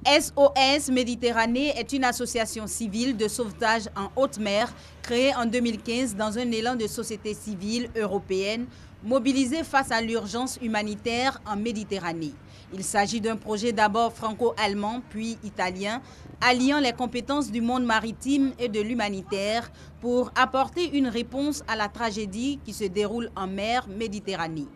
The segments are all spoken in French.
SOS Méditerranée est une association civile de sauvetage en haute mer créée en 2015 dans un élan de société civile européenne mobilisée face à l'urgence humanitaire en Méditerranée. Il s'agit d'un projet d'abord franco-allemand puis italien, alliant les compétences du monde maritime et de l'humanitaire pour apporter une réponse à la tragédie qui se déroule en mer Méditerranée.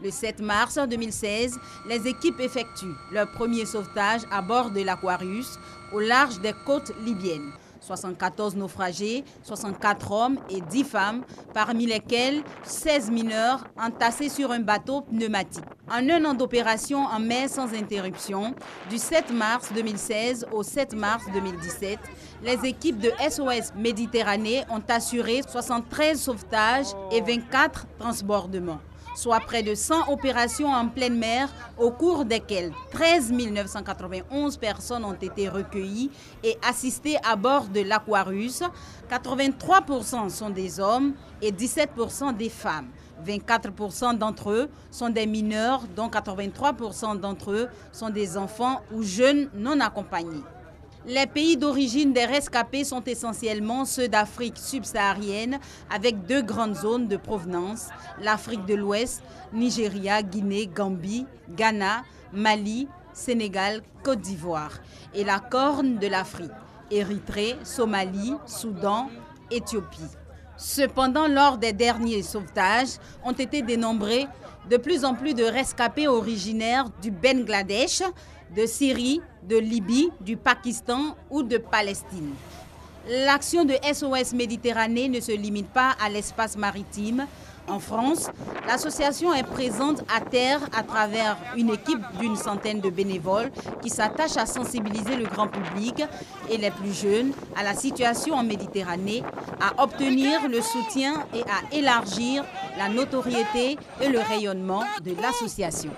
Le 7 mars 2016, les équipes effectuent leur premier sauvetage à bord de l'Aquarius au large des côtes libyennes. 74 naufragés, 64 hommes et 10 femmes, parmi lesquels 16 mineurs entassés sur un bateau pneumatique. En un an d'opération en mer sans interruption, du 7 mars 2016 au 7 mars 2017, les équipes de SOS Méditerranée ont assuré 73 sauvetages et 24 transbordements, soit près de 100 opérations en pleine mer, au cours desquelles 13 991 personnes ont été recueillies et assistées à bord de l'Aquarius. 83% sont des hommes et 17% des femmes. 24% d'entre eux sont des mineurs, dont 83% d'entre eux sont des enfants ou jeunes non accompagnés. Les pays d'origine des rescapés sont essentiellement ceux d'Afrique subsaharienne avec deux grandes zones de provenance, l'Afrique de l'Ouest, Nigeria, Guinée, Gambie, Ghana, Mali, Sénégal, Côte d'Ivoire et la Corne de l'Afrique, Érythrée, Somalie, Soudan, Éthiopie. Cependant, lors des derniers sauvetages, ont été dénombrés de plus en plus de rescapés originaires du Bangladesh, de Syrie, de Libye, du Pakistan ou de Palestine. L'action de SOS Méditerranée ne se limite pas à l'espace maritime. En France, l'association est présente à terre à travers une équipe d'une centaine de bénévoles qui s'attachent à sensibiliser le grand public et les plus jeunes à la situation en Méditerranée, à obtenir le soutien et à élargir la notoriété et le rayonnement de l'association.